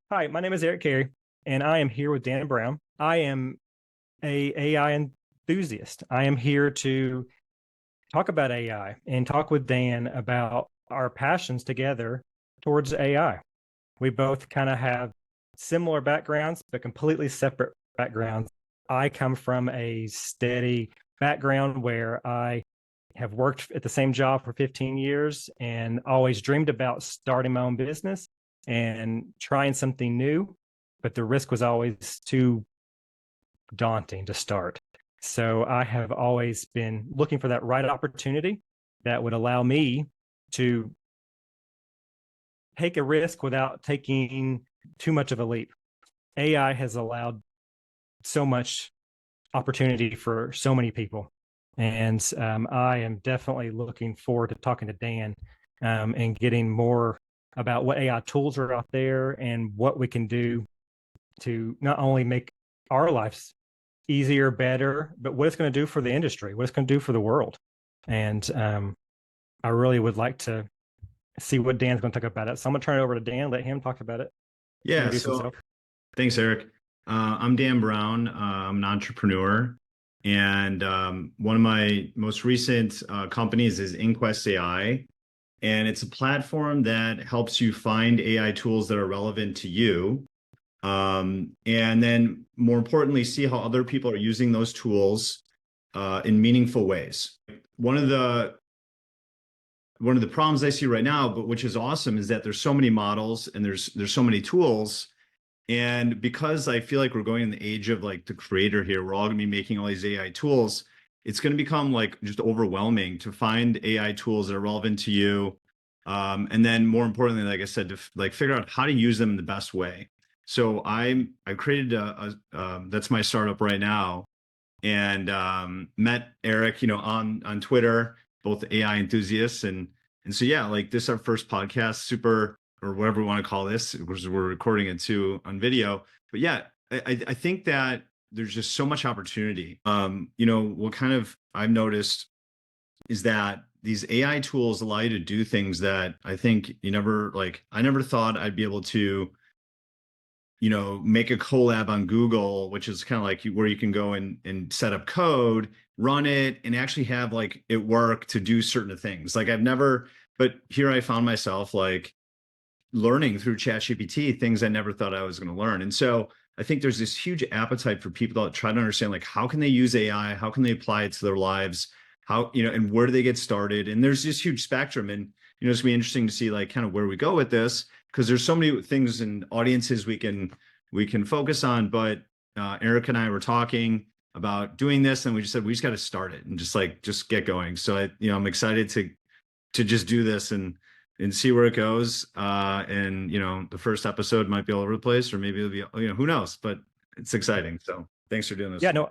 Hi, my name is Eric Carey, and I am here with Dan Brown. I am a AI enthusiast. I am here to talk about AI and talk with Dan about our passions together towards AI. We both kind of have similar backgrounds, but completely separate backgrounds. I come from a steady background where I have worked at the same job for 15 years and always dreamed about starting my own business and trying something new, but the risk was always too daunting to start. So I have always been looking for that right opportunity that would allow me to take a risk without taking too much of a leap. AI has allowed so much opportunity for so many people. And I am definitely looking forward to talking to Dan and getting more about what AI tools are out there and what we can do to not only make our lives easier, better, but what it's going to do for the industry, what it's going to do for the world. And I really would like to see what Dan's going to talk about it. So I'm going to turn it over to Dan, let him talk about it, Yeah, introduce so himself. thanks, Eric. I'm Dan Brown. I'm an entrepreneur, and one of my most recent companies is Inquest AI, and it's a platform that helps you find AI tools that are relevant to you, and then more importantly, see how other people are using those tools in meaningful ways. One of the problems I see right now, but which is awesome, is that there's so many models and there's so many tools. And because I feel like we're going in the age of like the creator here, we're all going to be making all these AI tools. It's going to become like just overwhelming to find AI tools that are relevant to you. And then more importantly, like I said, to like figure out how to use them in the best way. So I created that's my startup right now, and met Eric, on Twitter, both AI enthusiasts, and so yeah, like this is our first podcast, super, or whatever we want to call this, because we're recording it too on video. But yeah, I think that there's just so much opportunity. What kind of I've noticed is that these AI tools allow you to do things that I think I never thought I'd be able to make a collab on Google, which is kind of like where you can go and set up code, run it, and actually have like it work to do certain things. Like but here I found myself like learning through ChatGPT things I never thought I was going to learn. And so I think there's this huge appetite for people to try to understand like how can they use AI, how can they apply it to their lives, and where do they get started? And there's this huge spectrum, and it's gonna be interesting to see like kind of where we go with this, because there's so many things and audiences we can focus on. But Eric and I were talking about doing this, and we just said we just got to start it and just get going. So I'm excited to just do this and see where it goes. And the first episode might be all over the place, or maybe it'll be, who knows, but it's exciting. So thanks for doing this. Yeah, no,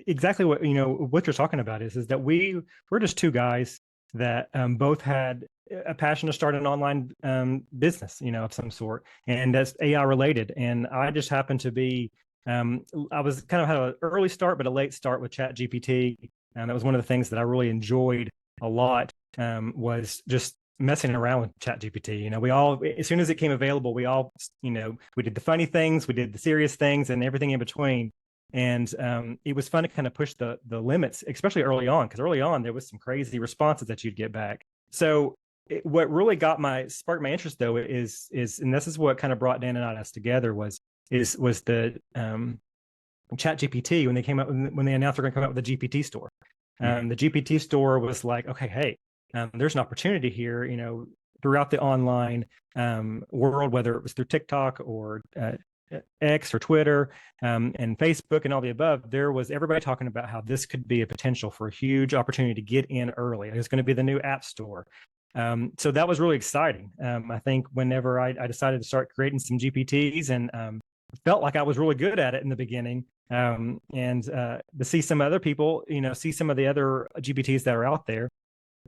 exactly what you're talking about is that we're just two guys that both had a passion to start an online business, of some sort, and that's AI related. And I just happened to be, I was kind of had an early start, but a late start with ChatGPT. And that was one of the things that I really enjoyed a lot, was just messing around with ChatGPT. We all, as soon as it came available, we all, we did the funny things, we did the serious things, and everything in between. And it was fun to kind of push the limits, especially early on, because early on there was some crazy responses that you'd get back. So what really sparked my interest though is and this is what kind of brought Dan and us together was the Chat GPT when they announced they're going to come out with the GPT store. The GPT store was like, okay, hey, there's an opportunity here, throughout the online world, whether it was through TikTok or X or Twitter and Facebook and all the above. There was everybody talking about how this could be a potential for a huge opportunity to get in early. It's going to be the new app store. So that was really exciting. I think whenever I decided to start creating some GPTs and felt like I was really good at it in the beginning, and to see some other people, see some of the other GPTs that are out there,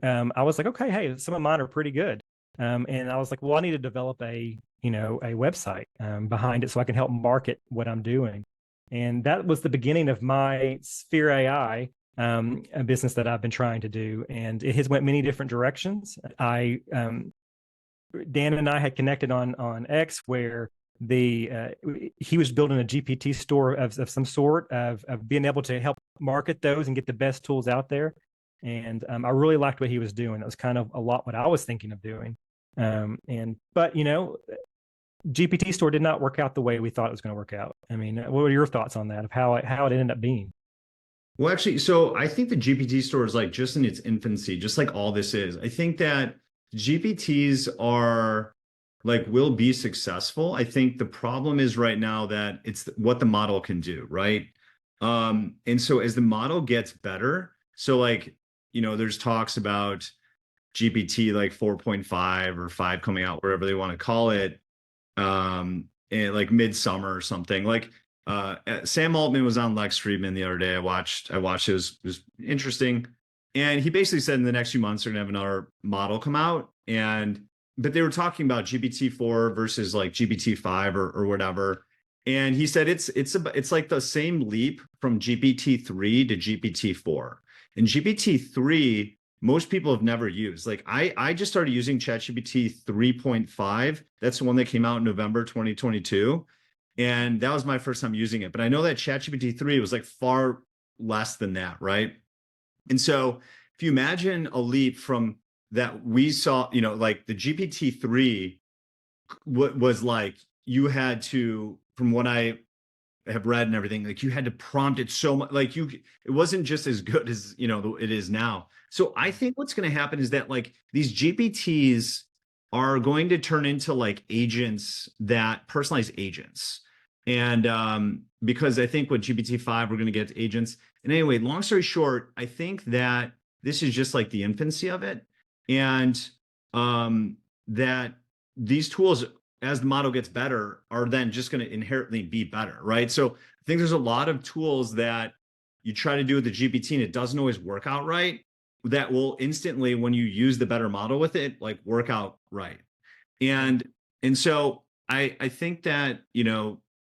I was like, okay, hey, some of mine are pretty good. And I was like, well, I need to develop a website behind it so I can help market what I'm doing. And that was the beginning of my Sphere AI, a business that I've been trying to do. And it has went many different directions. Dan and I had connected on X, where he was building a GPT store of some sort of being able to help market those and get the best tools out there. And I really liked what he was doing. That was kind of a lot what I was thinking of doing. But GPT store did not work out the way we thought it was going to work out. I mean, what are your thoughts on that, of how it ended up being? Well, actually, so I think the GPT store is like just in its infancy, just like all this is. I think that GPTs are like will be successful. I think the problem is right now that it's what the model can do, right? And so as the model gets better, so like, there's talks about GPT like 4.5 or 5 coming out, wherever they want to call it, in like midsummer or something. Like Sam Altman was on Lex Fridman the other day. I watched it, was interesting. And he basically said in the next few months they're gonna have another model come out. But they were talking about GPT-4 versus like GPT-5 or whatever. And he said it's like the same leap from GPT-3 to GPT-4. And GPT-3, most people have never used. Like I just started using ChatGPT 3.5. That's the one that came out in November 2022. And that was my first time using it. But I know that ChatGPT 3 was like far less than that, right? And so if you imagine a leap from that we saw, like the GPT-3 was like, you had to, from what I have read and everything, like you had to prompt it so much, like it wasn't just as good as, it is now. So I think what's going to happen is that like these GPTs are going to turn into like agents, that personalized agents. And because I think with GPT-5, we're going to get to agents. And anyway, long story short, I think that this is just like the infancy of it. And that these tools, as the model gets better, are then just going to inherently be better, right? So I think there's a lot of tools that you try to do with the GPT and it doesn't always work out right, that will instantly, when you use the better model with it, like work out right. And so I think that,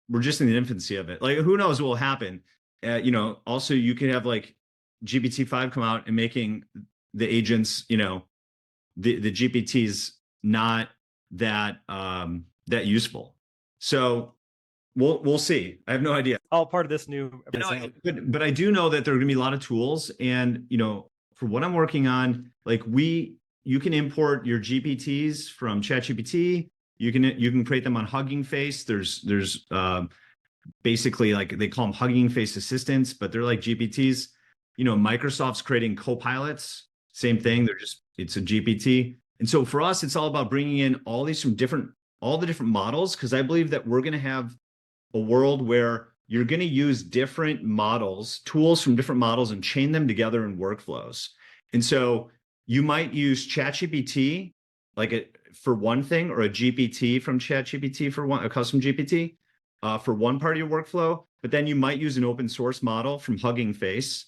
we're just in the infancy of it. Like, who knows what will happen? Also you can have like GPT-5 come out and making the agents, the GPTs not that that useful. So we'll see. I have no idea. All part of this new. But I do know that there are going to be a lot of tools, and for what I'm working on, like you can import your GPTs from ChatGPT. You can create them on Hugging Face. There's basically, like, they call them Hugging Face assistants, but they're like GPTs. Microsoft's creating copilots. Same thing. It's a GPT. And so for us, it's all about bringing in all the different models, because I believe that we're going to have a world where you're going to use different models, tools from different models, and chain them together in workflows. And so you might use ChatGPT for one thing, or a GPT from ChatGPT for a custom GPT for one part of your workflow, but then you might use an open source model from Hugging Face,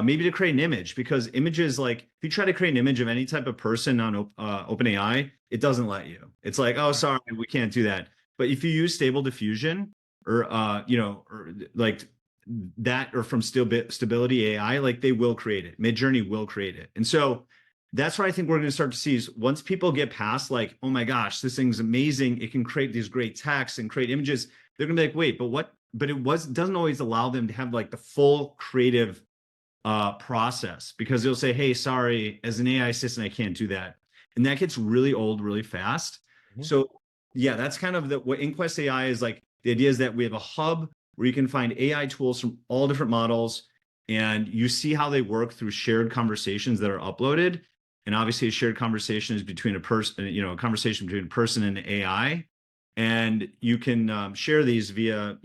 maybe to create an image, because images, like if you try to create an image of any type of person on OpenAI, it doesn't let you. It's like, oh, sorry, we can't do that. But if you use Stable Diffusion or or like that, or from Stability AI, like they will create it. Midjourney will create it. And so that's what I think we're going to start to see is once people get past like, oh my gosh, this thing's amazing, it can create these great texts and create images, they're going to be like, wait, but what? But doesn't always allow them to have like the full creative process, because they'll say, hey, sorry, as an AI assistant, I can't do that. And that gets really old really fast. Mm-hmm. So yeah, that's kind of what Inquest AI is like. The idea is that we have a hub where you can find AI tools from all different models, and you see how they work through shared conversations that are uploaded. And obviously a shared conversation is between a person, a conversation between a person and AI. And you can share these via,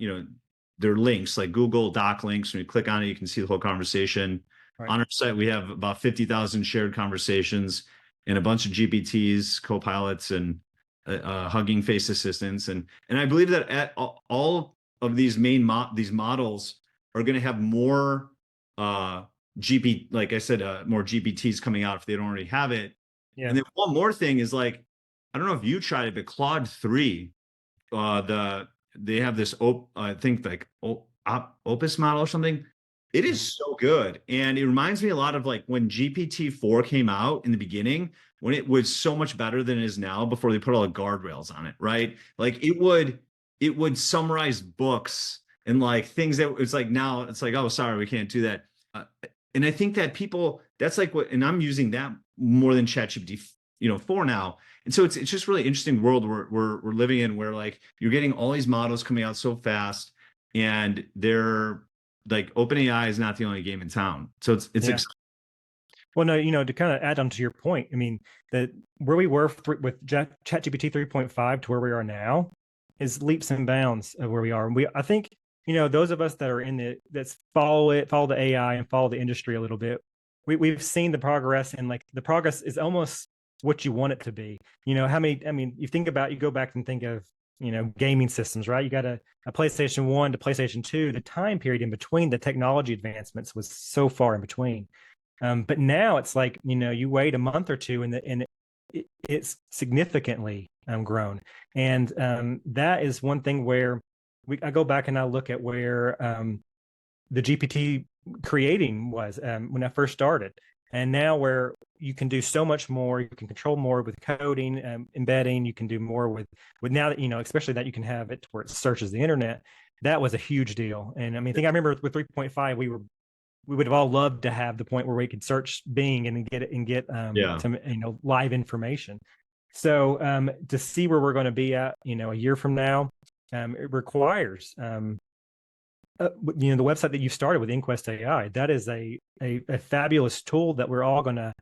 their links, like Google Doc links. When you click on it, you can see the whole conversation. Right. On our site, we have about 50,000 shared conversations and a bunch of GPTs, copilots, and Hugging Face assistants. And I believe that at all of these these models are going to have more like I said, more GPTs coming out if they don't already have it. Yeah. And then one more thing is, like, I don't know if you tried it, but Claude 3, they have this I think like Opus model or something. It is so good, and it reminds me a lot of like when GPT-4 came out in the beginning, when it was so much better than it is now before they put all the guardrails on it, right? Like it would it would summarize books and like things that it's like now it's like, oh, sorry, we can't do that. And I think that people, that's like what, and I'm using that more than ChatGPT, for now. And so it's just really interesting world we're living in, where like you're getting all these models coming out so fast, and they're like OpenAI is not the only game in town. So it's Yeah. Well, no, to kind of add on to your point, I mean, that where we were with ChatGPT 3.5 to where we are now is leaps and bounds of where we are. And I think, those of us that are in that's follow the AI and follow the industry a little bit, we've seen the progress, and like the progress is almost what you want it to be. How many, I mean, you go back and think of, gaming systems, right? You got a PlayStation 1 to PlayStation 2, the time period in between the technology advancements was so far in between. But now it's like, you wait a month or two and it's significantly grown. And that is one thing where I go back and I look at where the GPT creating was when I first started. And now where you can do so much more, you can control more with coding, embedding, you can do more with now that, especially that you can have it where it searches the internet. That was a huge deal. And I mean, I remember with 3.5, we would have all loved to have the point where we could search Bing and get yeah. some live information. So to see where we're going to be at a year from now, it requires the website that you started with Inquest AI. That is a fabulous tool that we're all going to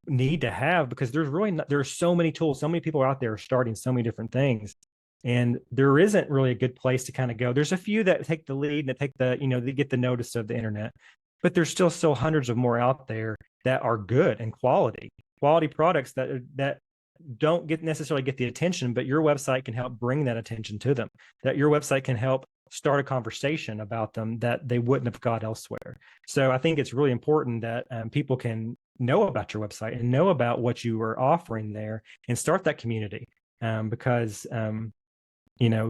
need to have, because there are so many tools, so many people out there starting so many different things. And there isn't really a good place to kind of go. There's a few that take the lead and that take they get the notice of the internet, but there's still hundreds of more out there that are good and quality products that don't necessarily get the attention, but your website can help bring that attention to them, that your website can help start a conversation about them that they wouldn't have got elsewhere. So I think it's really important that people can know about your website and know about what you are offering there and start that community, because we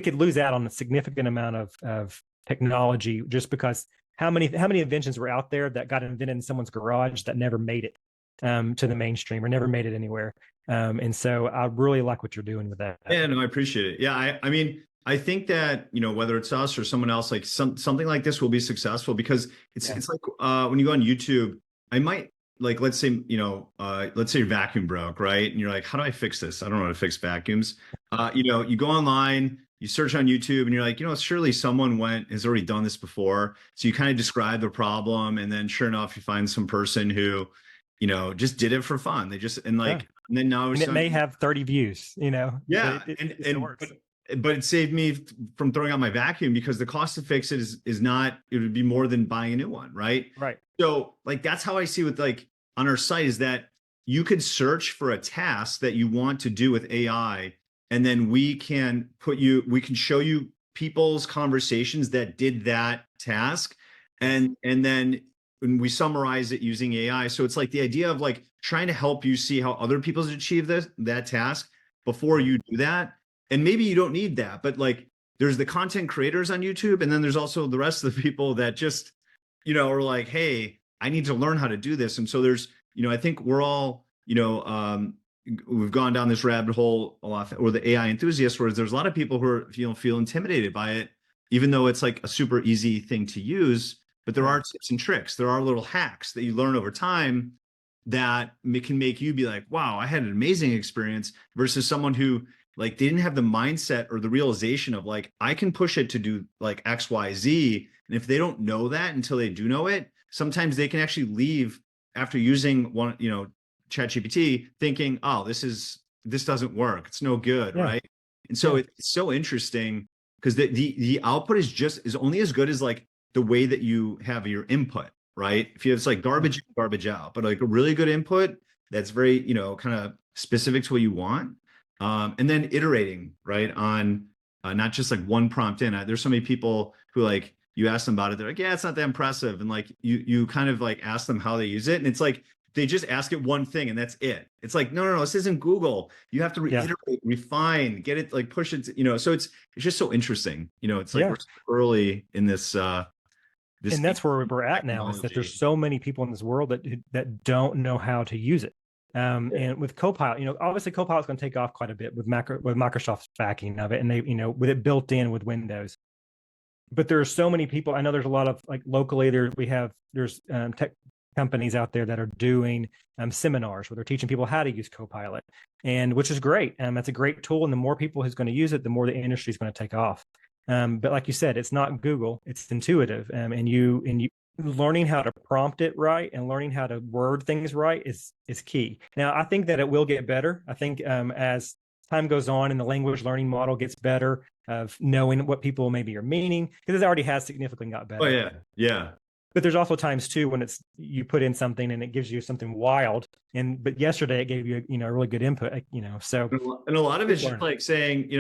could lose out on a significant amount of technology just because how many inventions were out there that got invented in someone's garage that never made it to the mainstream or never made it anywhere. And so I really like what you're doing with that. Yeah, no, I appreciate it. Yeah, I mean, I think that, whether it's us or someone else, like something like this will be successful, because it's like when you go on YouTube, I might, like, let's say your vacuum broke, right? And you're like, how do I fix this? I don't know how to fix vacuums. You go online, you search on YouTube, and you're like, surely someone has already done this before. So you kind of describe the problem, and then sure enough, you find some person who, just did it for fun. They just, and then now and it may have 30 views, Yeah. it works. But it saved me from throwing out my vacuum, because the cost to fix it is not, it would be more than buying a new one. Right. Right. So like, that's how I see with like on our site, is that you could search for a task that you want to do with AI. And then we can show you people's conversations that did that task. And then when we summarize it using AI. So it's like the idea of like trying to help you see how other people achieve that task before you do that. And maybe you don't need that, but like there's the content creators on YouTube, and then there's also the rest of the people that just, are like, hey, I need to learn how to do this. And so there's, I think we're all, we've gone down this rabbit hole a lot, or the AI enthusiasts, whereas there's a lot of people who are, feel intimidated by it, even though it's like a super easy thing to use. But there are tips and tricks. There are little hacks that you learn over time that can make you be like, wow, I had an amazing experience, versus someone who like they didn't have the mindset or the realization of like, I can push it to do like X, Y, Z. And if they don't know that until they do know it, sometimes they can actually leave after using one, ChatGPT, thinking, oh, this doesn't work. It's no good. Yeah. Right. And so it's so interesting, because the output is only as good as like the way that you have your input, right? If you have, it's like garbage in, garbage out, but like a really good input that's very, kind of specific to what you want. And then iterating, right, on not just like one prompt in. There's so many people who like, you ask them about it, they're like, yeah, it's not that impressive. And like you kind of like ask them how they use it, and it's like they just ask it one thing and that's it. It's like, no, this isn't Google. You have to reiterate, refine, get it, like push it, so it's just so interesting. It's like we're so early in this and that's where we're at now, is that there's so many people in this world that don't know how to use it. And with Copilot, obviously Copilot's going to take off quite a bit with Microsoft's backing of it, and they, with it built in with Windows. But there are so many people. I know there's a lot of, like, locally there's tech companies out there that are doing seminars where they're teaching people how to use Copilot, and which is great. That's a great tool, and the more people who's going to use it, the more the industry is going to take off. But like you said, it's not Google; it's intuitive, and you learning how to prompt it right and learning how to word things right is key. Now, I think that it will get better. I think as time goes on and the language learning model gets better of knowing what people maybe are meaning, because it already has significantly got better. Oh yeah, yeah. But there's also times too when you put in something and it gives you something wild. But yesterday it gave you a really good input. So and a lot of it's just like saying,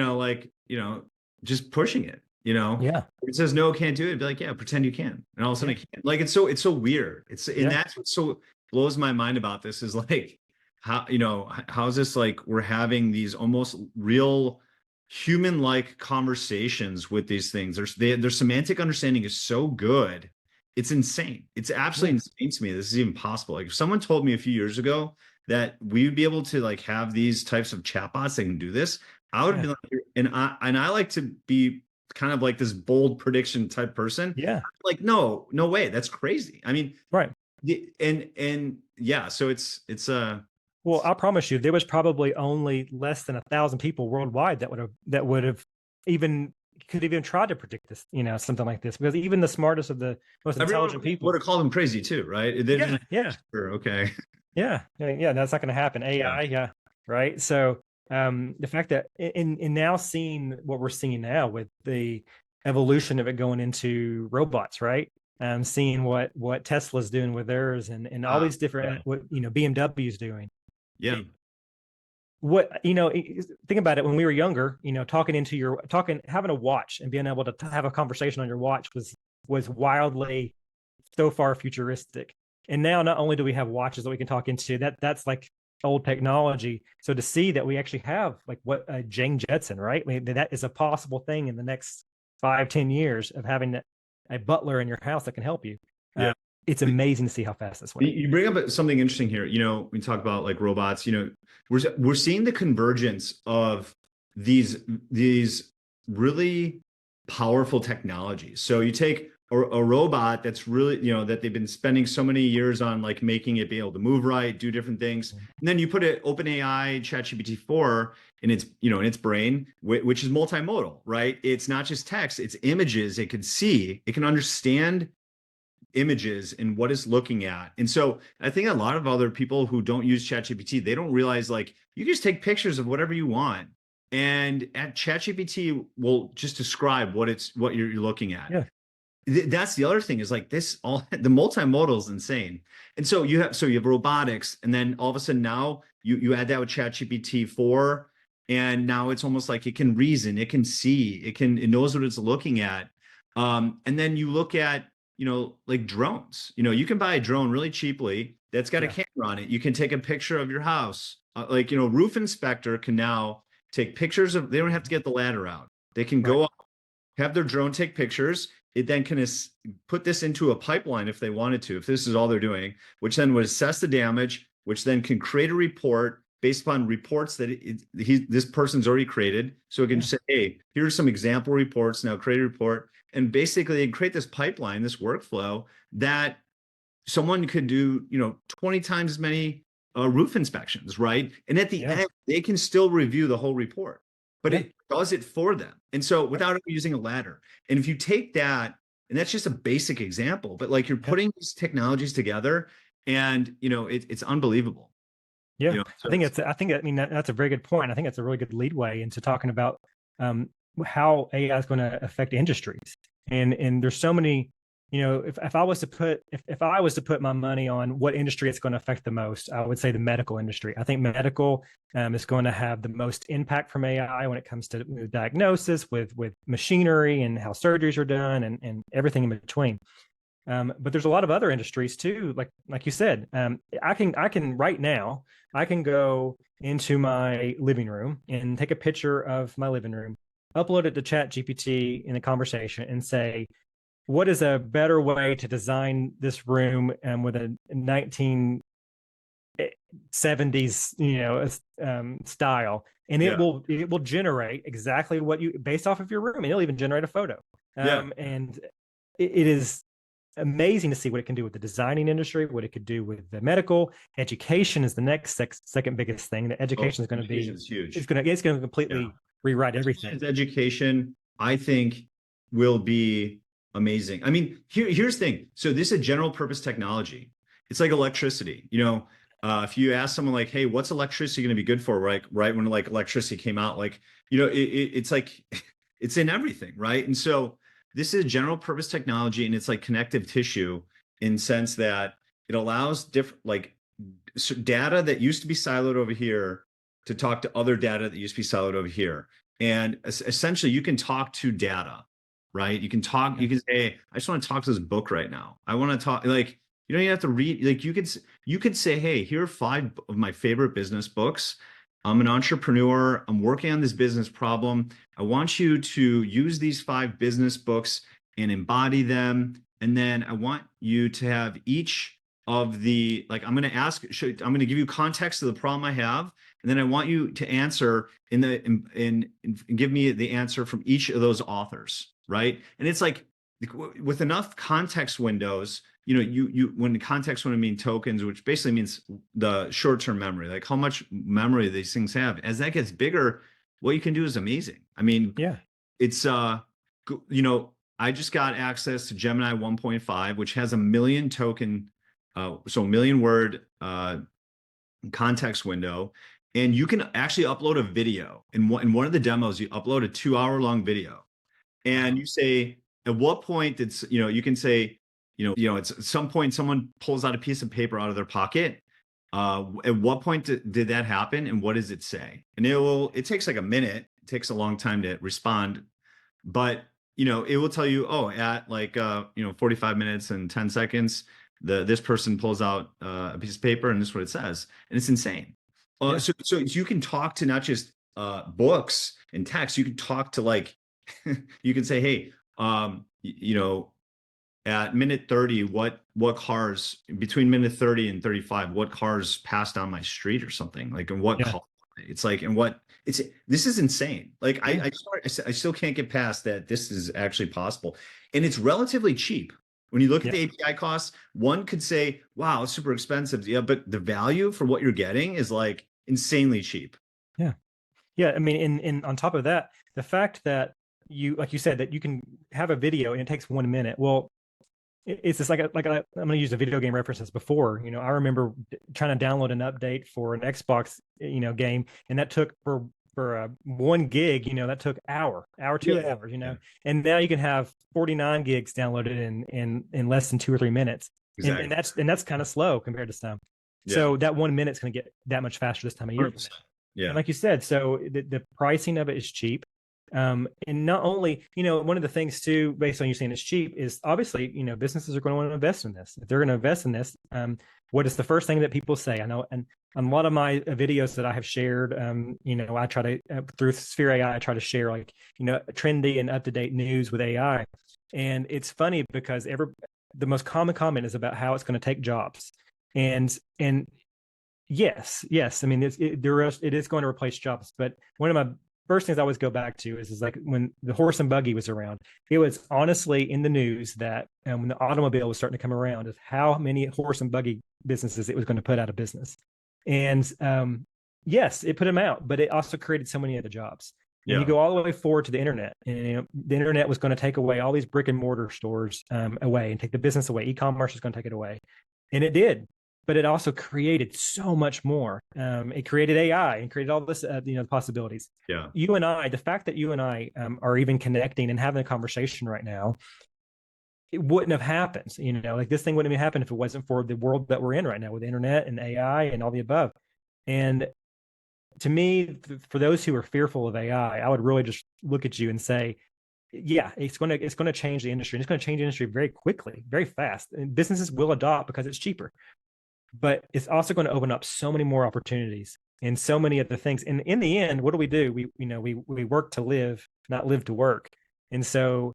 just pushing it. Yeah. It says no, can't do it. Be like, yeah, pretend you can, and all of a sudden it can't. Like it's so weird. And that's what so blows my mind about this is like how is this like we're having these almost real human-like conversations with these things. Their semantic understanding is so good. It's insane. It's absolutely insane to me. This is even possible. Like if someone told me a few years ago that we would be able to like have these types of chatbots that can do this, I would be like, and I like to be kind of like this bold prediction type person. Yeah. Like, no way. That's crazy. I mean, right. And yeah, so it's well, I promise you, there was probably only less than 1,000 people worldwide that would have could even try to predict this, something like this, because even the smartest of the most intelligent people would have called them crazy too, right? Sure, okay. Yeah, that's not going to happen. AI, right? So the fact that in now seeing what we're seeing now with the evolution of it going into robots, right? Seeing what Tesla's doing with theirs and all these different what BMW's doing. Yeah. Think about it. When we were younger, having a watch and being able to have a conversation on your watch was wildly so far futuristic. And now not only do we have watches that we can talk into, that's like old technology. So to see that we actually have like what Jane Jetson, right? That is a possible thing in the next 5-10 years of having a butler in your house that can help you. Yeah. It's amazing to see how fast this went. You bring up something interesting here. We talk about like robots. We're seeing the convergence of these really powerful technologies. So you take a robot that's really that they've been spending so many years on, like making it be able to move right, do different things, and then you put it OpenAI ChatGPT 4 in its in its brain, which is multimodal, right? It's not just text; it's images. It can see, it can understand images and what it's looking at. And so I think a lot of other people who don't use ChatGPT, they don't realize like you can just take pictures of whatever you want, and at ChatGPT will just describe what you're looking at. Yeah. That's the other thing is like this all the multimodal is insane. And so you have robotics, and then all of a sudden now you add that with ChatGPT 4, and now it's almost like it can reason, it can see, it knows what it's looking at. And then you look at like drones. You can buy a drone really cheaply that's got a camera on it. You can take a picture of your house. Roof inspector can now take pictures they don't have to get the ladder out. They can go up, have their drone take pictures. It then can put this into a pipeline if they wanted to, if this is all they're doing, which then would assess the damage, which then can create a report based upon reports that this person's already created. So it can say, hey, here's some example reports, now create a report. And basically create this pipeline, this workflow that someone could do, 20 times as many roof inspections, right? And at the end, they can still review the whole report, but it does it for them. And so without using a ladder. And if you take that, and that's just a basic example, but like you're putting these technologies together and, it's unbelievable. Yeah. So I mean, that's a very good point. I think that's a really good leadway into talking about how AI is going to affect industries. And there's so many, if I was to put my money on what industry it's going to affect the most, I would say the medical industry. I think medical is going to have the most impact from AI when it comes to diagnosis with machinery and how surgeries are done and everything in between. But there's a lot of other industries too, like you said. I can right now, I can go into my living room and take a picture of my living room, upload it to ChatGPT in a conversation, and say, what is a better way to design this room with a 70s, style, and Yeah. it will generate exactly what you based off of your room, and it'll even generate a photo. Yeah. And it is amazing to see what it can do with the designing industry, what it could do with the medical. Education is the next second biggest thing. That Oh, education is going to education be is huge. it's going to Yeah. completely rewrite everything. Education, I think, will be amazing. I mean, here's the thing. So this is a general purpose technology. It's like electricity. If you ask someone like, "Hey, what's electricity going to be good for?" Right when like electricity came out, like it's like it's in everything, right? And so this is a general purpose technology, and it's like connective tissue in sense that it allows different like data that used to be siloed over here to talk to other data that used to be siloed over here. And essentially, you can talk to data, right? You can talk, you can say, hey, I just want to talk to this book right now. I want to talk, like, you don't even have to read, like, you could say, hey, here are 5 of my favorite business books. I'm an entrepreneur. I'm working on this business problem. I want you to use these 5 business books and embody them. And then I want you to have each of the, like, I'm going to give you context of the problem I have. And then I want you to answer and give me the answer from each of those authors, right? And it's like with enough context windows, when the context window mean tokens, which basically means the short-term memory, like how much memory these things have. As that gets bigger, what you can do is amazing. I mean, Yeah. it's I just got access to Gemini 1.5, which has a million token, so a million word context window, and you can actually upload a video. In one of the demos, you upload a 2-hour long video, and you say, at what point did you can say, it's at some point someone pulls out a piece of paper out of their pocket. At what point did that happen, and what does it say? And it takes like a minute. It takes a long time to respond, but it will tell you, oh, at like 45 minutes and 10 seconds, this person pulls out a piece of paper, and this is what it says, and it's insane. Yeah. So you can talk to not just books and text. You can talk to like, you can say, hey, at minute 30, what cars between minute 30 and 35, what cars passed on my street or something, like, and what Yeah. color? It's like, and what this is insane. Like, Yeah. I still can't get past that this is actually possible, and it's relatively cheap. When you look at the API costs, one could say, wow, it's super expensive. Yeah, but the value for what you're getting is like insanely cheap. Yeah. Yeah. I mean, in on top of that, the fact that like you said, that you can have a video and it takes 1 minute. Well, it's just I'm going to use a video game references before. I remember trying to download an update for an Xbox, game, and that took for 1 gig, that took hour, 2 hours, and now you can have 49 gigs downloaded in less than 2 or 3 minutes. Exactly. And that's kind of slow compared to some. Yeah. So that 1 minute's going to get that much faster this time of year. Yeah. And like you said, so the pricing of it is cheap. And not only, one of the things too, based on you saying it's cheap, is obviously, businesses are going to want to invest in this. If they're going to invest in this, what is the first thing that people say? I know, and a lot of my videos that I have shared, I try to, through Sphere AI, I try to share like, trendy and up-to-date news with AI. And it's funny because the most common comment is about how it's going to take jobs. And yes, I mean, it is going to replace jobs. But one of my first things I always go back to is like when the horse and buggy was around, it was honestly in the news that when the automobile was starting to come around, is how many horse and buggy businesses it was going to put out of business. And yes, it put them out, but it also created so many other jobs. And you go all the way forward to the internet, and the internet was going to take away all these brick and mortar stores away and take the business away. E-commerce is going to take it away, and it did. But it also created so much more. It created AI and created all this, possibilities. Yeah. The fact that you and I are even connecting and having a conversation right now, it wouldn't have happened. Like this thing wouldn't have happened if it wasn't for the world that we're in right now with the internet and AI and all the above. And to me, for those who are fearful of AI, I would really just look at you and say, yeah, it's going to change the industry. And it's going to change the industry very quickly, very fast. And businesses will adopt because it's cheaper. But it's also going to open up so many more opportunities and so many other things. And in the end, what do? We work to live, not live to work. And so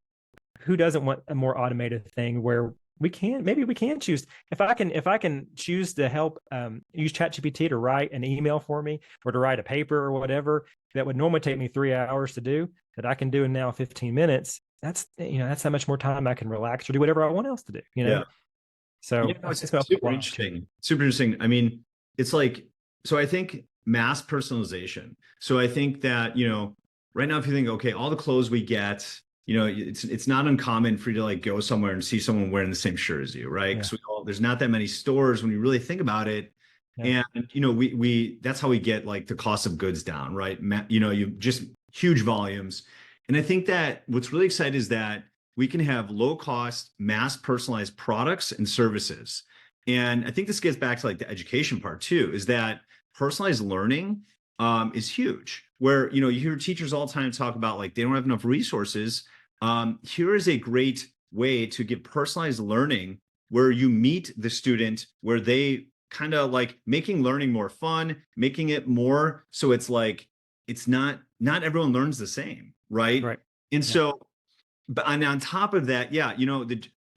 who doesn't want a more automated thing where maybe we can choose. If I can choose to help use ChatGPT to write an email for me or to write a paper or whatever that would normally take me 3 hours to do, that I can do in now 15 minutes. That's how much more time I can relax or do whatever I want else to do. Yeah. So Yeah, no, it's it's going to open up a super lot of opportunity. interesting. Super interesting. I mean, it's like, so I think mass personalization. So I think that, right now, if you think, okay, all the clothes we get, it's not uncommon for you to like go somewhere and see someone wearing the same shirt as you, right? Yeah, Because there's not that many stores when you really think about it. yeah, And, we that's how we get like the cost of goods down, right? You just huge volumes. And I think that what's really exciting is that we can have low cost, mass personalized products and services. And I think this gets back to like the education part too, is that personalized learning is huge. Where, you hear teachers all the time talk about like they don't have enough resources. Here is a great way to give personalized learning where you meet the student, where they kind of like making learning more fun, making it more so it's like it's not everyone learns the same, right? right. And Yeah, so but and on top of that, yeah,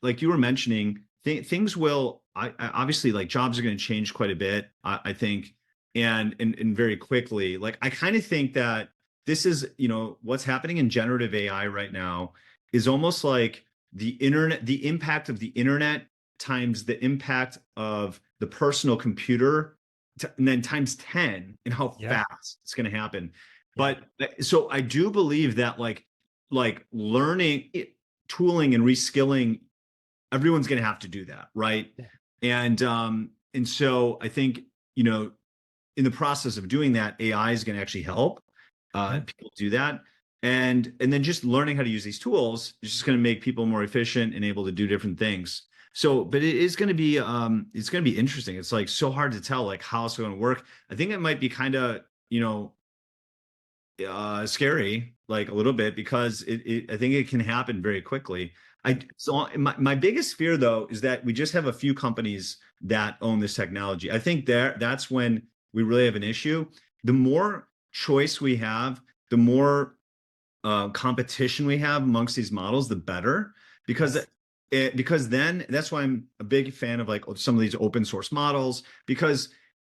like you were mentioning, things will, obviously like jobs are going to change quite a bit, I think, and very quickly. Like I kind of think that this is, what's happening in generative AI right now is almost like the impact of the internet times the impact of the personal computer, and then times 10 and how yeah, fast it's going to happen. yeah, But so I do believe that like learning tooling and reskilling, everyone's going to have to do that, right? yeah, And so I think, you know in the process of doing that, AI is going to actually help yeah. people do that. And then just learning how to use these tools is just going to make people more efficient and able to do different things. So but it is going to be it's going to be interesting. It's like so hard to tell like how it's going to work. I think it might be kind of, scary, like a little bit, because I think it can happen very quickly. My biggest fear though is that we just have a few companies that own this technology. I think that's when we really have an issue. The more choice we have, the more competition we have amongst these models, the better, because Yes. because then that's why I'm a big fan of like some of these open source models, because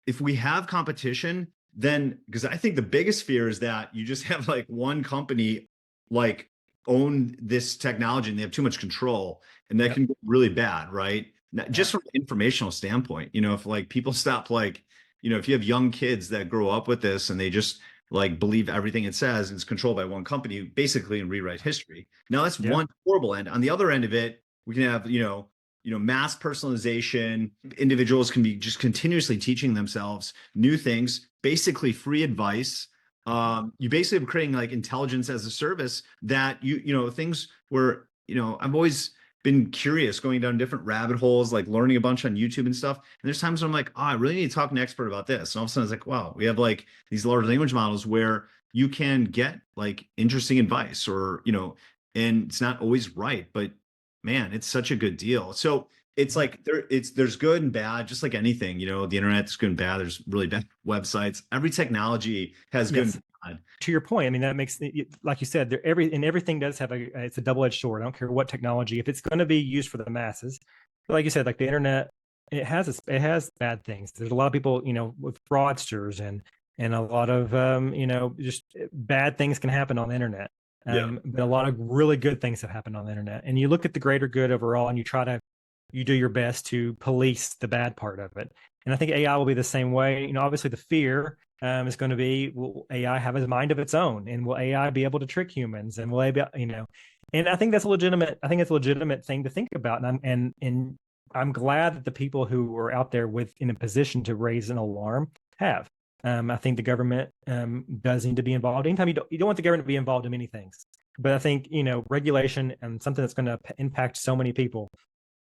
if we have competition, then because I think the biggest fear is that you just have like one company like own this technology and they have too much control, and that Yep. can be really bad, right? Yeah. Just from an informational standpoint, if like people stop like, if you have young kids that grow up with this and they just like believe everything it says and it's controlled by one company, basically, and rewrite history. Now that's Yeah. one horrible end. On the other end of it, we can have, mass personalization. Individuals can be just continuously teaching themselves new things, basically free advice. You basically are creating like intelligence as a service that things where, I've always been curious going down different rabbit holes, like learning a bunch on YouTube and stuff. And there's times when I'm like, oh, I really need to talk to an expert about this. And all of a sudden it's like, wow, we have like these large language models where you can get like interesting advice, or, and it's not always right, but man, it's such a good deal. So it's Yeah. like there's good and bad, just like anything, the internet's good and bad. There's really bad websites. Every technology has good and Yes. bad. To your point, I mean, that makes like you said, everything does have it's a double-edged sword. I don't care what technology, if it's going to be used for the masses, but like you said, like the internet, it has bad things. There's a lot of people, with fraudsters and a lot of just bad things can happen on the internet. Yeah. But a lot of really good things have happened on the internet. And you look at the greater good overall, and you do your best to police the bad part of it. And I think AI will be the same way. Obviously the fear is going to be, will AI have a mind of its own, and will AI be able to trick humans, and will AI be, and I think that's a legitimate thing to think about. And I'm glad that the people who are out there in a position to raise an alarm have. I think the government does need to be involved. Anytime you don't want the government to be involved in many things, but I think regulation and something that's going to impact so many people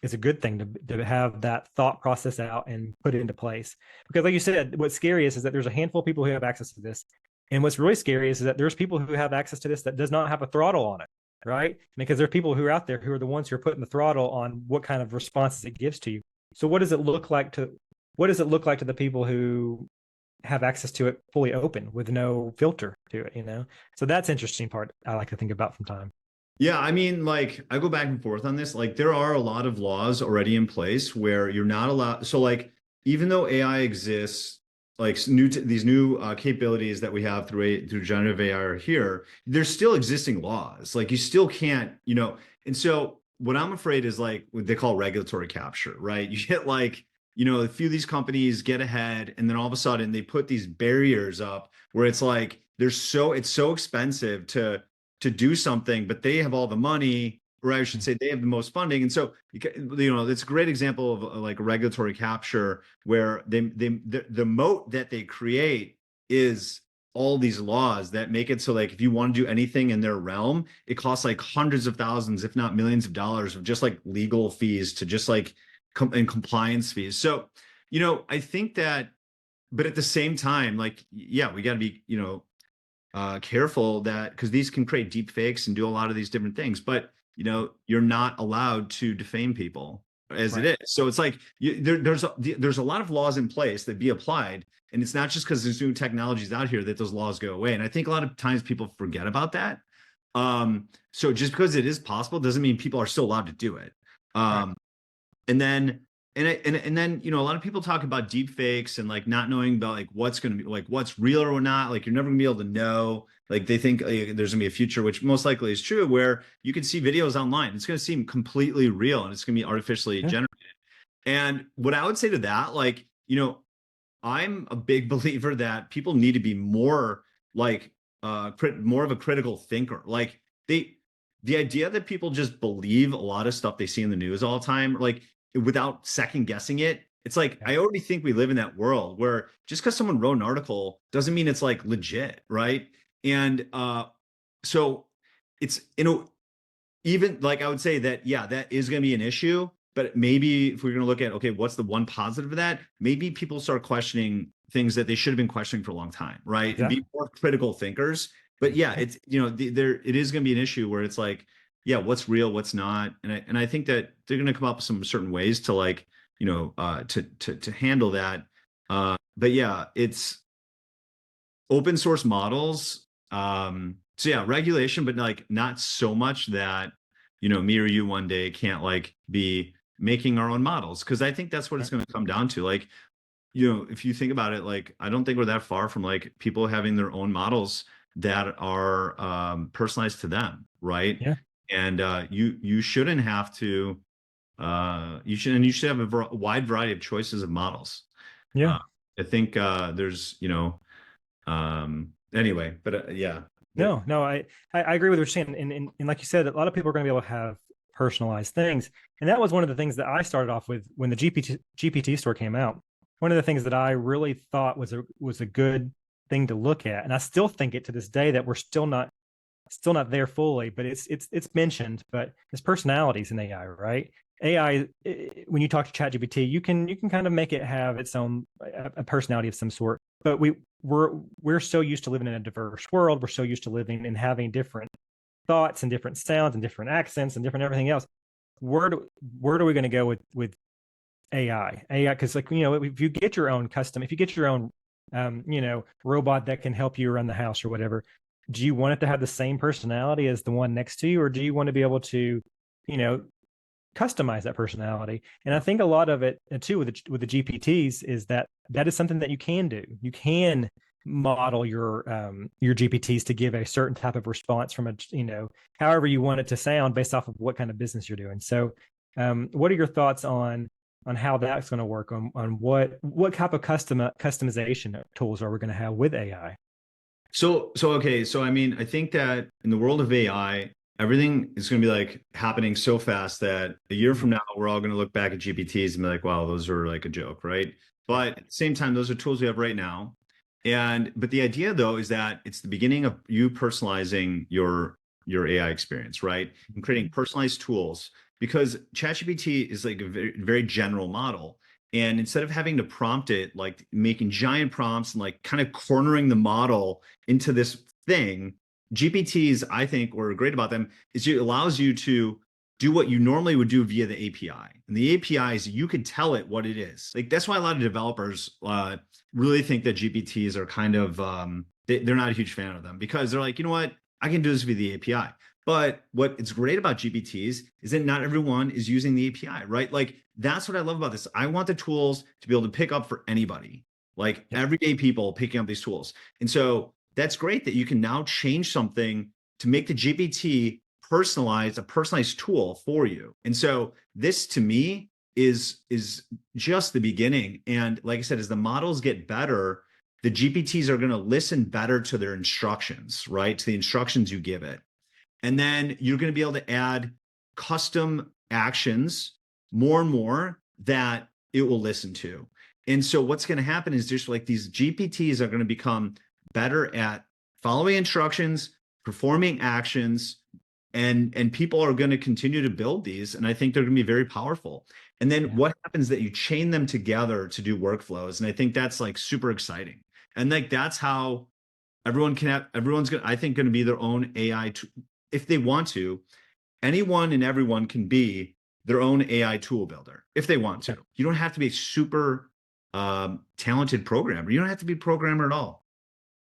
is a good thing to have that thought process out and put it into place. Because like you said, what's scary is that there's a handful of people who have access to this. And what's really scary is that there's people who have access to this that does not have a throttle on it, right? Because there are people who are out there who are the ones who are putting the throttle on what kind of responses it gives to you. So what does it look like to the people who have access to it fully open with no filter to it, So that's interesting part I like to think about from time. Yeah, I mean, like I go back and forth on this. Like there are a lot of laws already in place where you're not allowed. So like even though AI exists, like these new capabilities that we have through generative AI are here, there's still existing laws. Like you still can't, And so what I'm afraid is like what they call regulatory capture, right? You get like, a few of these companies get ahead, and then all of a sudden they put these barriers up where it's like it's so expensive to do something, but they have all the money, or I should say they have the most funding. And so, it's a great example of like a regulatory capture where the moat that they create is all these laws that make it so like if you want to do anything in their realm, it costs like hundreds of thousands, if not millions of dollars of just like legal fees to just like and compliance fees. So, I think that, but at the same time, like, yeah, we got to be, careful that because these can create deep fakes and do a lot of these different things, but you're not allowed to defame people as it Right. is. So it's like there's a lot of laws in place that be applied, and it's not just because there's new technologies out here that those laws go away. And I think a lot of times people forget about that. So just because it is possible doesn't mean people are still allowed to do it. Right. Um, and then and then a lot of people talk about deep fakes and like not knowing about like what's going to be like what's real or not, like you're never going to be able to know, like they think there's going to be a future, which most likely is true, where you can see videos online, it's going to seem completely real and it's going to be artificially Yeah. generated. And what I would say to that, like, I'm a big believer that people need to be more like more of a critical thinker. Like the idea that people just believe a lot of stuff they see in the news all the time, like without second guessing it. It's like Yeah. I already think we live in that world where just because someone wrote an article doesn't mean it's like legit, right? And so it's even like I would say that, yeah, that is going to be an issue. But maybe if we're going to look at, okay, what's the one positive of that? Maybe people start questioning things that they should have been questioning for a long time, right? And be Exactly. more critical thinkers. But yeah, Yeah. it's, there, it is going to be an issue where it's like, yeah, what's real, what's not. And I think that they're going to come up with some certain ways to like, to handle that. But yeah, it's open source models. So yeah, regulation, but like not so much that, me or you one day can't like be making our own models. Cause I think that's what it's Right. going to come down to. Like, if you think about it, like, I don't think we're that far from like people having their own models that are personalized to them. Right. Yeah. And you shouldn't have to, you should have a wide variety of choices of models. Yeah. Uh, I think there's, anyway, but yeah. No, no, I agree with what you're saying. And like you said, a lot of people are going to be able to have personalized things. And that was one of the things that I started off with when the GPT store came out. One of the things that I really thought was a good thing to look at. And I still think it to this day that we're still not there fully, but it's mentioned, but it's personalities in AI, right? AI, when you talk to ChatGPT, you can kind of make it have its own a personality of some sort. But we're so used to living in a diverse world. We're so used to living and having different thoughts and different sounds and different accents and different everything else. Where are we going to go with AI? AI, because like if you get your own custom, if you get your own robot that can help you around the house or whatever, do you want it to have the same personality as the one next to you, or do you want to be able to, you know, customize that personality? And I think a lot of it too with the GPTs is that is something that you can do. You can model your GPTs to give a certain type of response from a however you want it to sound based off of what kind of business you're doing. So, what are your thoughts on how that's going to work on what type of customization tools are we going to have with AI? So okay, so I mean, I think that in the world of AI, everything is going to be like happening so fast that a year from Mhm. now, we're all going to look back at GPTs and be like, wow, those are like a joke, right? Right. But at the same time, those are tools we have right now. But the idea though is that it's the beginning of you personalizing your AI experience, right? And creating personalized tools because ChatGPT is like a very, very general model. And instead of having to prompt it, like making giant prompts and like kind of cornering the model into this thing, GPTs, I think, what are great about them is it allows you to do what you normally would do via the API. And the API is you can tell it what it is. Like that's why a lot of developers really think that GPTs are kind of they're not a huge fan of them because they're like, you know what, I can do this via the API. But what it's great about GPTs is that not everyone is using the API, right? Like that's what I love about this. I want the tools to be able to pick up for anybody, like Yep. everyday people picking up these tools. And so that's great that you can now change something to make the GPT personalized, a personalized tool for you. And so this to me is just the beginning. And like I said, as the models get better, the GPTs are going to listen better to their instructions, right? To the instructions you give it. And then you're going to be able to add custom actions more and more that it will listen to. And so what's going to happen is just like these GPTs are going to become better at following instructions, performing actions, and people are going to continue to build these. And I think they're going to be very powerful. And then Yeah. what happens that you chain them together to do workflows. And I think that's like super exciting. And like that's how everyone can have, everyone's going to, I think, going to be their own AI if they want to. Anyone and everyone can be their own AI tool builder if they want to. Yeah. You don't have to be a super talented programmer. You don't have to be a programmer at all.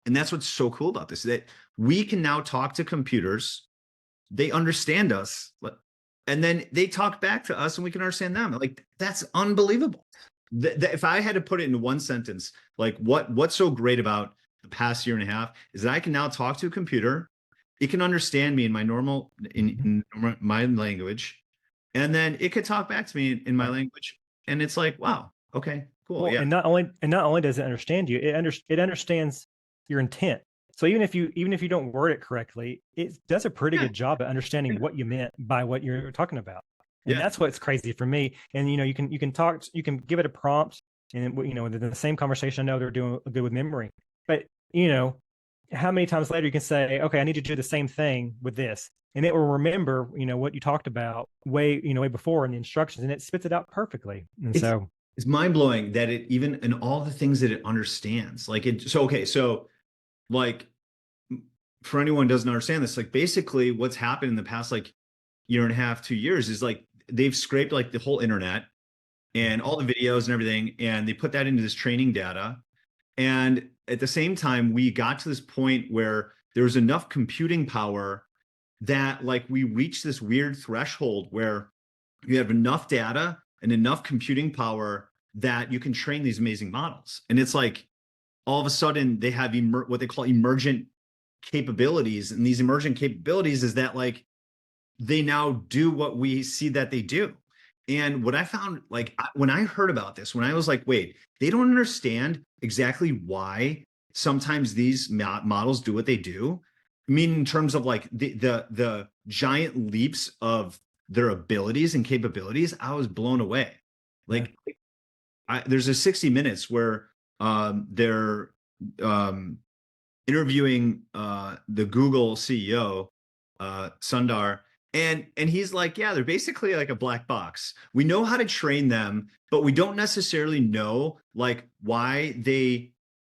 And that's what's so cool about this, that we can now talk to computers. They understand us, and then they talk back to us and we can understand them. Like that's unbelievable. If I had to put it in one sentence, like what's so great about the past year and a half is that I can now talk to a computer. It can understand me in my normal, in my language, and then it could talk back to me in my Right. language. And it's like, wow, okay, cool, Well, yeah, and not only does it understand you, it understands your intent. So even if you don't word it correctly, it does a pretty yeah, good job at understanding what you meant by what you're talking about. And yeah. that's what's crazy for me. And you can give it a prompt, and within the same conversation, I know they're doing good with memory. But how many times later you can say, okay, I need to do the same thing with this, and it will remember what you talked about way before in the instructions, and it spits it out perfectly. And It's so it's mind blowing that it even and all the things that it understands. Like it. So okay, so like for anyone who doesn't understand this, like basically what's happened in the past like year and a half, 2 years is like they've scraped like the whole internet and all the videos and everything, and they put that into this training data. And at the same time, we got to this point where there was enough computing power that like we reached this weird threshold where you have enough data and enough computing power that you can train these amazing models. And it's like all of a sudden they have what they call emergent capabilities. And these emergent capabilities is that like they now do what we see that they do. And what I found, like when I heard about this, when I was like, wait, they don't understand exactly why sometimes these models do what they do. I mean, in terms of like the giant leaps of their abilities and capabilities, I was blown away. yeah. Like there's a 60 Minutes where they're um, interviewing the Google CEO, Sundar, and he's like, yeah, they're basically like a black box. We know how to train them, but we don't necessarily know like why they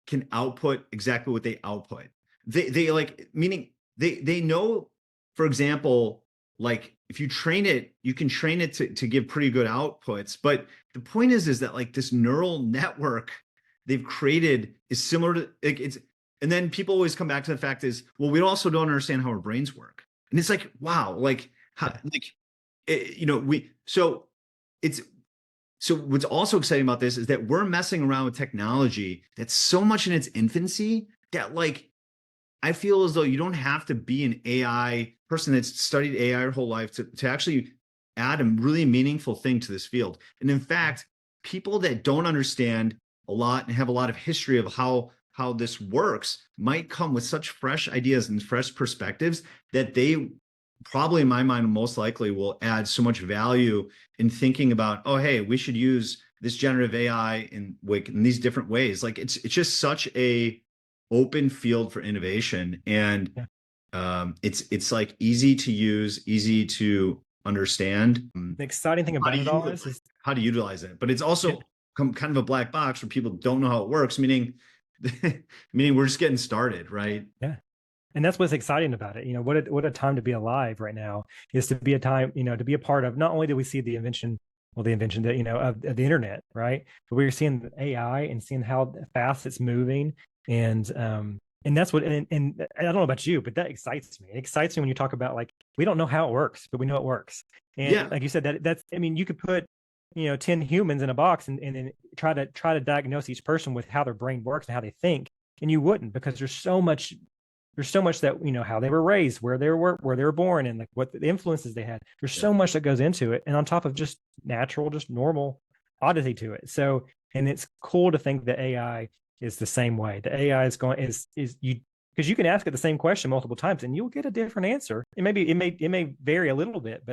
can output exactly what they output. They like meaning they know, for example, like if you train it, you can train it to give pretty good outputs. But the point is that like this neural network they've created is similar to like it's and then people always come back to the fact is, well, we also don't understand how our brains work. And it's like, wow, like, how, like, it's, so what's also exciting about this is that we're messing around with technology that's so much in its infancy that like, I feel as though you don't have to be an AI person that's studied AI your whole life to actually add a really meaningful thing to this field. And in fact, people that don't understand a lot and have a lot of history of how this works might come with such fresh ideas and fresh perspectives that they probably in my mind most likely will add so much value in thinking about, oh hey, we should use this generative AI in these different ways. Like it's just such a open field for innovation, and Yeah. it's like easy to use, easy to understand. The exciting thing How to about it all utilize, is how to utilize it, but it's yeah, also kind of a black box where people don't know how it works. Meaning, meaning we're just getting started, right? yeah. And that's what's exciting about it. What a time to be alive right now is to be a time, to be a part of. Not only do we see the invention that of the internet, right? But we're seeing AI and seeing how fast it's moving, and and that's what, and I don't know about you, but that excites me. It excites me when you talk about like, we don't know how it works, but we know it works. And Yeah. like you said, that's, I mean, you could put, 10 humans in a box and then try to diagnose each person with how their brain works and how they think. And you wouldn't, because there's so much that, how they were raised, where they were born, and like what the influences they had. There's Yeah. so much that goes into it. And on top of just natural, just normal oddity to it. So, and it's cool to think that AI is the same way. The AI is you, because you can ask it the same question multiple times and you'll get a different answer. It may vary a little bit,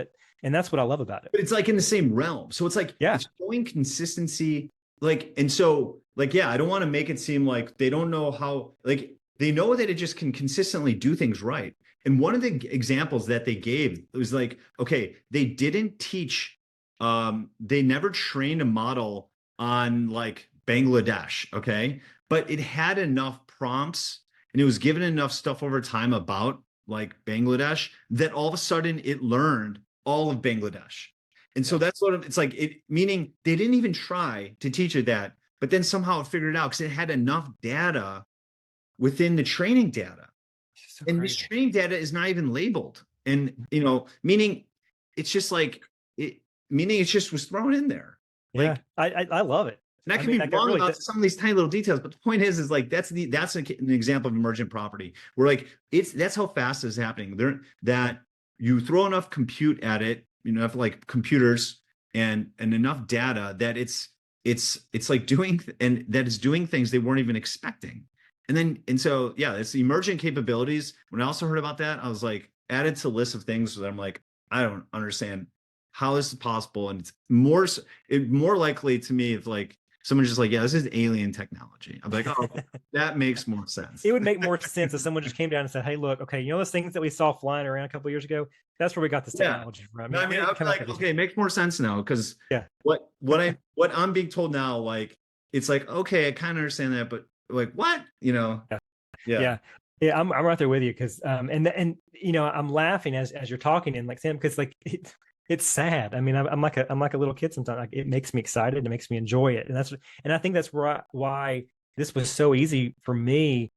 and that's what I love about it. But it's like in the same realm. So it's like Yeah. it's showing consistency. Like, and so like, yeah, I don't want to make it seem like they don't know how, like they know that it just can consistently do things right. And one of the examples that they gave was like, okay, they didn't teach, they never trained a model on like Bangladesh, okay? But it had enough prompts and it was given enough stuff over time about like Bangladesh that all of a sudden it learned all of Bangladesh. And so that's what it's like, it meaning they didn't even try to teach it that, but then somehow it figured it out because it had enough data within the training data. So And this crazy. training data is not even labeled. And meaning it's just like it meaning it just was thrown in there. Yeah. Like, I love it. and I I could mean, be like I wrong really, about some of these tiny little details, but the point is like that's an example of emergent property where like that's how fast it's happening. That you throw enough compute at it, enough like computers and enough data that it's like doing and that it's doing things they weren't even expecting. And so yeah, it's the emergent capabilities. When I also heard about that, I was like added to the list of things that I'm like, I don't understand how this is possible. And it's more likely to me if like someone's just like, yeah, this is alien technology. I'm like, oh, that makes more sense. it would make more sense if someone just came down and said, "Hey, look, okay, those things that we saw flying around a couple of years ago, that's where we got this Yeah. technology from." No, I mean, It I didn't was come out like, there just, okay, it makes more sense now because yeah, what I'm being told now, like, it's like, okay, I kind of understand that, but like, what? yeah, Yeah, yeah, yeah. I'm right there with you because, and I'm laughing as you're talking and like Sam, because like it's sad. I mean, I'm like a little kid sometimes. Like it makes me excited, it makes me enjoy it, and I think that's why this was so easy for me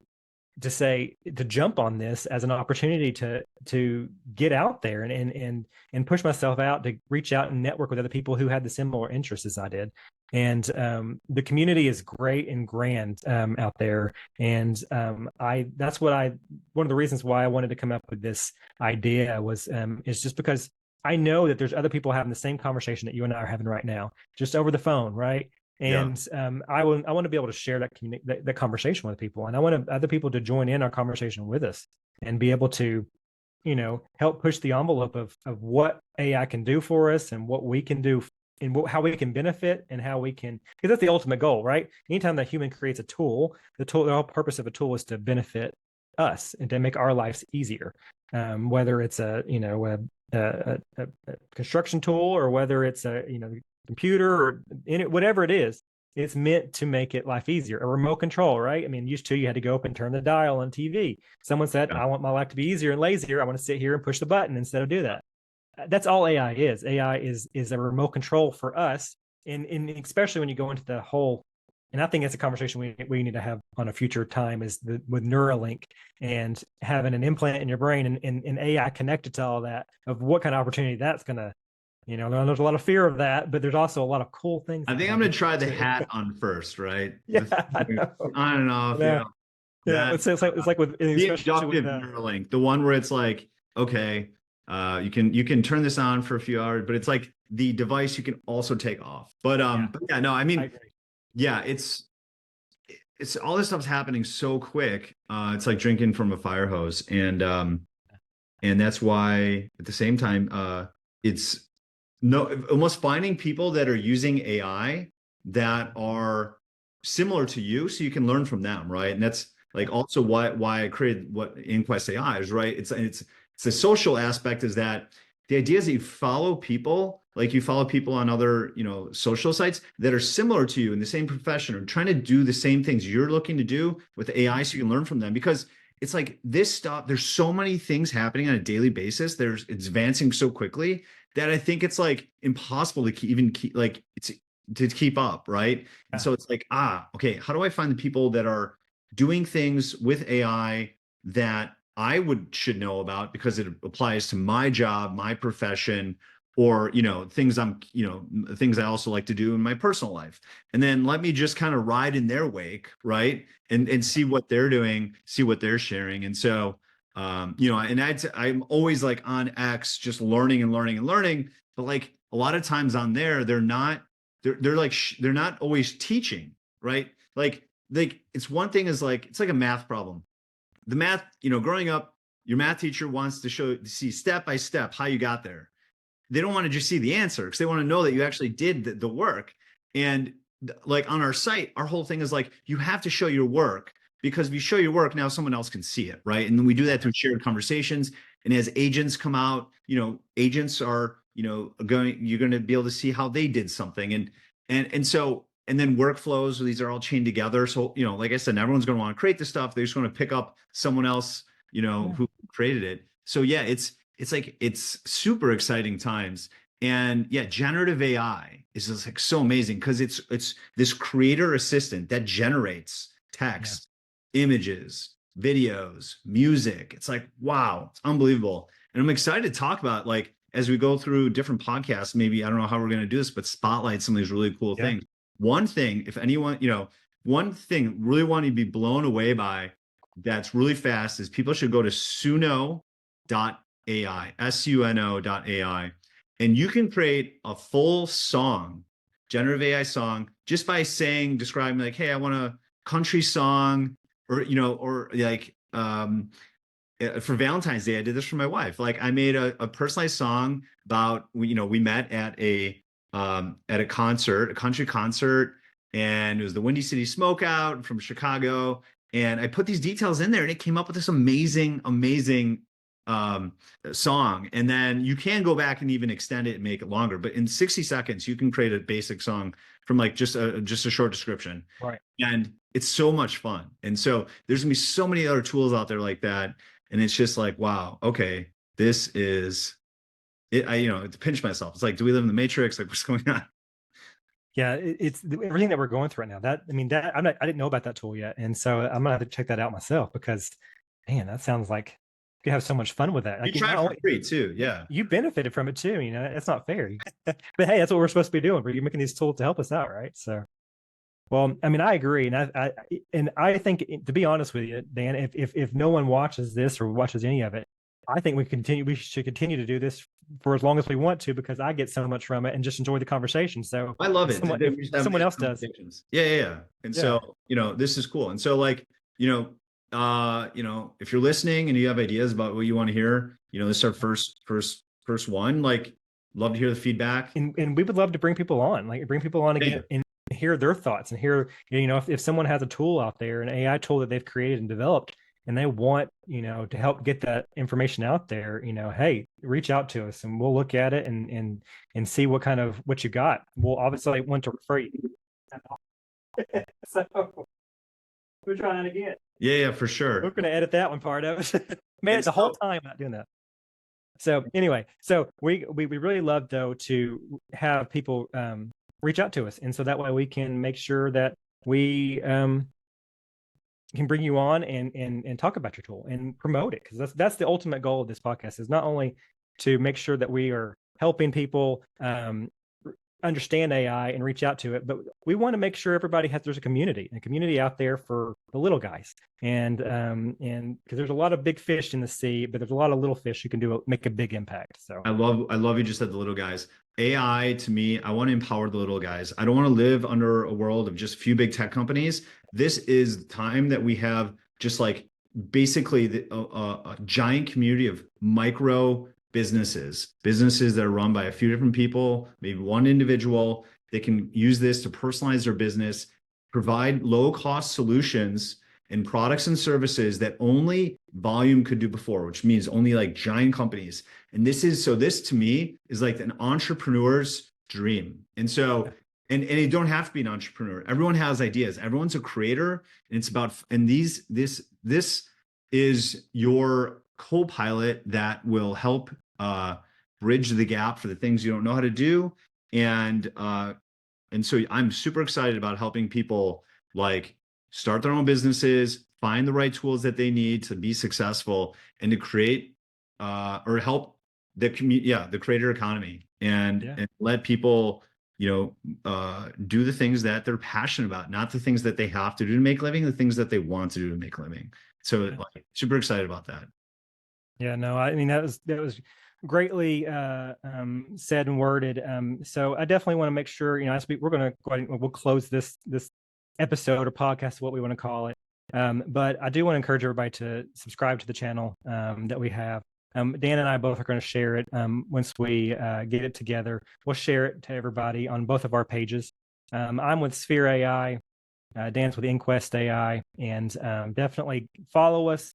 to jump on this as an opportunity to get out there and push myself out, to reach out and network with other people who had the similar interests as I did. And the community is great and grand out there. And I that's what I one of the reasons why I wanted to come up with this idea was is just because I know that there's other people having the same conversation that you and I are having right now, just over the phone, right? yeah, And I want to be able to share that conversation with people, and I want other people to join in our conversation with us and be able to, help push the envelope of what AI can do for us and what we can do and how we can benefit and how we can, because that's the ultimate goal, right? Anytime that human creates a tool, the whole purpose of a tool is to benefit us and to make our lives easier. Whether it's a construction tool or whether it's a computer or whatever it is, it's meant to make it life easier. A remote control, right? I mean, used to, you had to go up and turn the dial on TV. Someone said, yeah. I want my life to be easier and lazier. I want to sit here and push the button instead of do that. That's all AI is. AI is a remote control for us. And especially when you go into the whole, and I think it's a conversation we need to have on a future time, is with Neuralink and having an implant in your brain and AI connected to all that, of what kind of opportunity that's going to, there's a lot of fear of that, but there's also a lot of cool things I that can think I'm gonna happen. try the So, hat on first, right? yeah, I know. On and off, Yeah, yeah. that It's like with, the especially with inductive Neuralink, the one where it's like, okay, you can turn this on for a few hours, but it's like the device you can also take off. yeah, But yeah, no, I I mean, agree. yeah, it's all this stuff's happening so quick. It's like drinking from a fire hose, and that's why at the same time, it's no almost finding people that are using AI that are similar to you, so you can learn from them, right? And that's like also why I created what Inquest AI is, right? It's the social aspect is that the idea is that you follow people, like you follow people on other, social sites that are similar to you in the same profession or trying to do the same things you're looking to do with AI so you can learn from them. Because it's like this stuff, there's so many things happening on a daily basis. It's advancing so quickly that I think it's like impossible to even keep like it's to keep up, right? And Yeah, so it's like, okay, how do I find the people that are doing things with AI that I should know about because it applies to my job, my profession, or things things I also like to do in my personal life. And then let me just kind of ride in their wake, right? And see what they're doing, see what they're sharing. And so and I'm always like on X, just learning and learning and learning. But like a lot of times on there, they're like they're not always teaching, right? Like it's one thing is like it's like a math problem. The math, growing up, your math teacher wants to see step by step how you got there. They don't want to just see the answer because they want to know that you actually did the work. And like on our site, our whole thing is like you have to show your work, because if you show your work, now someone else can see it, right? And then we do that through shared conversations. And as agents come out, agents are, you're going to be able to see how they did something. And then workflows, these are all chained together. So, like I said, everyone's going to want to create this stuff. They just want to pick up someone else, who created it. So yeah, it's super exciting times. And yeah, generative AI is just like so amazing because it's this creator assistant that generates text, images, videos, music. It's like, wow, it's unbelievable. And I'm excited to talk about, like, as we go through different podcasts, maybe, I don't know how we're going to do this, but spotlight some of these really cool things. One thing, if anyone, one thing really want to be blown away by that's really fast is people should go to suno.ai, suno.ai, and you can create a full song, generative AI song, just by describing like, hey, I want a country song, or like, for Valentine's Day, I did this for my wife. Like I made a personalized song about, we met at a concert, a country concert, and it was the Windy City Smokeout from Chicago. And I put these details in there and it came up with this amazing, amazing song. And then you can go back and even extend it and make it longer. But in 60 seconds, you can create a basic song from like just a short description. Right. And it's so much fun. And so there's gonna be so many other tools out there like that. And it's just like, wow, okay, this is it. To pinch myself. It's like, do we live in the Matrix? Like, what's going on? Yeah, it's everything that we're going through right now. I didn't know about that tool yet, and so I'm gonna have to check that out myself because, man, that sounds like you have so much fun with that. You Like, try it for free too, yeah. You benefited from it too. That's not fair. But hey, that's what we're supposed to be doing. We're making these tools to help us out, right? So, well, I mean, I agree, and I think, to be honest with you, Dan, if no one watches this or watches any of it, I think we should continue to do this for as long as we want to, because I get so much from it and just enjoy the conversation. So I love it. If someone else does. Yeah. And so, this is cool. And so like, if you're listening and you have ideas about what you want to hear, this is our first one, like, love to hear the feedback. And we would love to bring people on again and hear their thoughts and hear, if someone has a tool out there, an AI tool that they've created and developed, and they want, to help get that information out there, hey, reach out to us and we'll look at it and see what you got. We'll obviously want to refer you. So we're trying it again. Yeah, for sure. We're going to edit that one part of it. Man, it's the whole time not doing that. So anyway, we really love, though, to have people reach out to us, and so that way we can make sure that we can bring you on and talk about your tool and promote it, because that's the ultimate goal of this podcast, is not only to make sure that we are helping people understand AI and reach out to it, but we want to make sure there's a community out there for the little guys, and because there's a lot of big fish in the sea, but there's a lot of little fish who can make a big impact. So I love you just said the little guys. AI, to me, I want to empower the little guys. I don't want to live under a world of just a few big tech companies. This is the time that we have just like basically a giant community of micro businesses that are run by a few different people, maybe one individual. They can use this to personalize their business, provide low-cost solutions and products and services that only volume could do before, which means only like giant companies. And this to me is like an entrepreneur's dream. And so, and you don't have to be an entrepreneur. Everyone has ideas. Everyone's a creator. And it's about, and this is your co-pilot that will help bridge the gap for the things you don't know how to do. And so I'm super excited about helping people like start their own businesses, find the right tools that they need to be successful, and to create or help the community, the creator economy, and let people, do the things that they're passionate about, not the things that they have to do to make a living, the things that they want to do to make a living. So like, super excited about that. Yeah, no, I mean, that was greatly said and worded. So I definitely want to make sure, as we're going to go ahead and we'll close this episode or podcast, what we want to call it. But I do want to encourage everybody to subscribe to the channel that we have. Dan and I both are going to share it once we get it together. We'll share it to everybody on both of our pages. I'm with Sphere AI. Dan's with Inquest AI, and definitely follow us.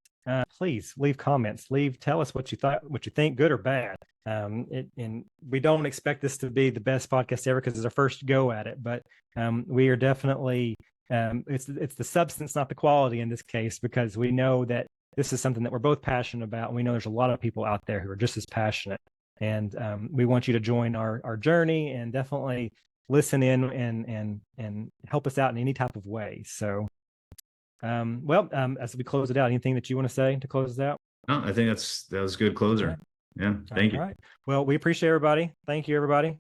Please leave comments. Tell us what you thought, what you think, good or bad. And we don't expect this to be the best podcast ever because it's our first go at it, but we are definitely it's the substance, not the quality in this case, because we know that this is something that we're both passionate about, and we know there's a lot of people out there who are just as passionate. And we want you to join our journey and definitely listen in and help us out in any type of way. So, as we close it out, anything that you want to say to close us out? No, I think that was a good closer. Right. Yeah. Thank you. All right. Well, we appreciate everybody. Thank you, everybody.